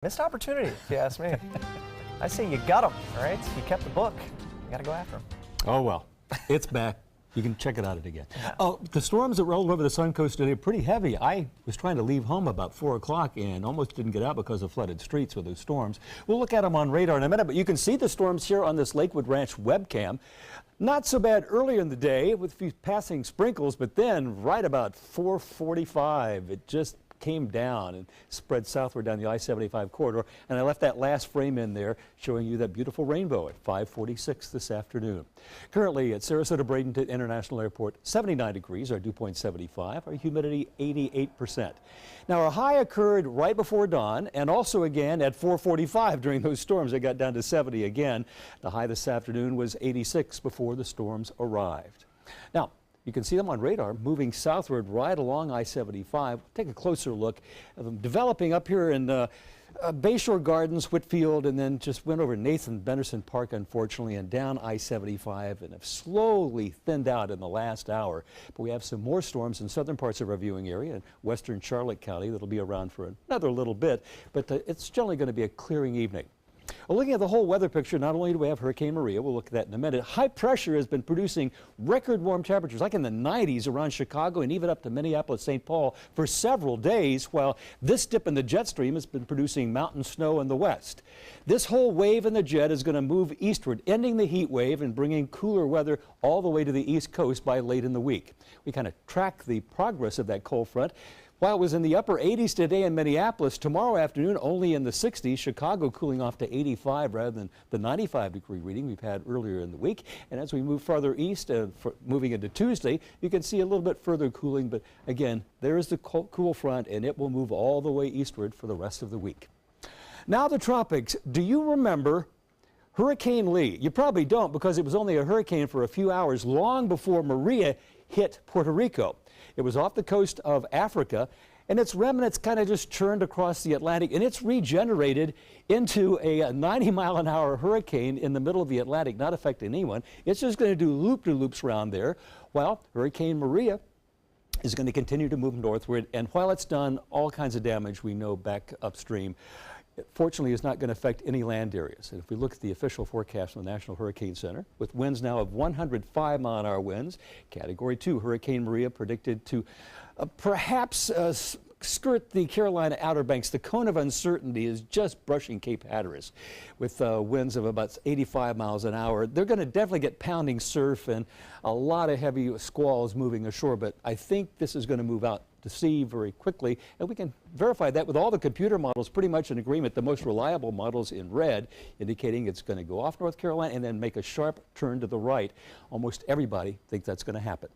Missed opportunity, if you ask me. I say you got them, all right? You kept the book. You got to go after them. Oh, well, it's back. You can check it out again. Oh, the storms that rolled over the Sun Coast today are pretty heavy. I was trying to leave home about 4 o'clock and almost didn't get out because of flooded streets with those storms. We'll look at them on radar in a minute, but you can see the storms here on this Lakewood Ranch webcam. Not so bad earlier in the day with a few passing sprinkles, but then right about 4:45, it just came down and spread southward down the I-75 corridor, and I left that last frame in there showing you that beautiful rainbow at 5:46 this afternoon. Currently at Sarasota Bradenton International Airport, 79 degrees, our dew point 75, our humidity 88%. Now our high occurred right before dawn and also again at 4:45 during those storms. It got down to 70 again. The high this afternoon was 86 before the storms arrived. Now, you can see them on radar moving southward right along I-75. Take a closer look at them developing up here in Bayshore Gardens, Whitfield, and then just went over Nathan Benderson Park, unfortunately, and down I-75 and have slowly thinned out in the last hour. But we have some more storms in southern parts of our viewing area in western Charlotte County that'll be around for another little bit, but it's generally going to be a clearing evening. Well, looking at the whole weather picture, not only do we have Hurricane Maria, we'll look at that in a minute, high pressure has been producing record warm temperatures, like in the 90s around Chicago and even up to Minneapolis, St. Paul for several days, while this dip in the jet stream has been producing mountain snow in the west. This whole wave in the jet is going to move eastward, ending the heat wave and bringing cooler weather all the way to the east coast by late in the week. We kind of track the progress of that cold front. While it was in the upper 80s today in Minneapolis, tomorrow afternoon only in the 60s, Chicago cooling off to 85 rather than the 95-degree reading we've had earlier in the week. And as we move farther east, moving into Tuesday, you can see a little bit further cooling. But again, there is the cool front, and it will move all the way eastward for the rest of the week. Now the tropics. Do you remember Hurricane Lee? You probably don't, because it was only a hurricane for a few hours long before Maria hit Puerto Rico. It was off the coast of Africa, and its remnants kind of just churned across the Atlantic, and it's regenerated into a 90-mile-an-hour hurricane in the middle of the Atlantic, not affecting anyone. It's just going to do loop-de-loops around there. Well, Hurricane Maria is going to continue to move northward, and while it's done all kinds of damage, we know, back upstream, it fortunately is not going to affect any land areas. And if we look at the official forecast from the National Hurricane Center, with winds now of 105-mile-an-hour winds, Category 2 Hurricane Maria predicted to perhaps skirt the Carolina Outer Banks. The cone of uncertainty is just brushing Cape Hatteras with winds of about 85 miles an hour. They're going to definitely get pounding surf and a lot of heavy squalls moving ashore, but I think this is going to move out to sea very quickly, and we can verify that with all the computer models pretty much in agreement. The most reliable models in red indicating it's going to go off North Carolina and then make a sharp turn to the right. Almost everybody thinks that's going to happen.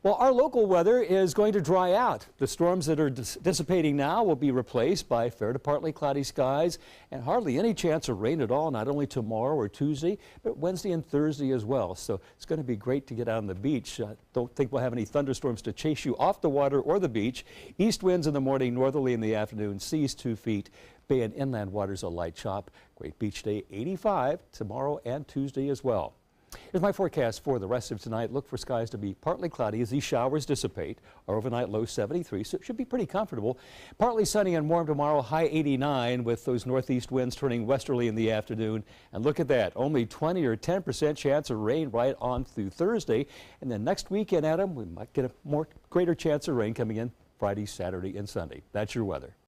Well, our local weather is going to dry out. The storms that are dissipating now will be replaced by fair to partly cloudy skies and hardly any chance of rain at all, not only tomorrow or Tuesday, but Wednesday and Thursday as well. So it's going to be great to get out on the beach. Don't think we'll have any thunderstorms to chase you off the water or the beach. East winds in the morning, northerly in the afternoon, seas 2 feet. Bay and inland waters a light chop. Great beach day, 85 tomorrow and Tuesday as well. Here's my forecast for the rest of tonight. Look for skies to be partly cloudy as these showers dissipate. Our overnight low 73, so it should be pretty comfortable. Partly sunny and warm tomorrow, high 89 with those northeast winds turning westerly in the afternoon. And look at that, only 20 or 10% chance of rain right on through Thursday. And then next weekend, Adam, we might get a greater chance of rain coming in Friday, Saturday, and Sunday. That's your weather.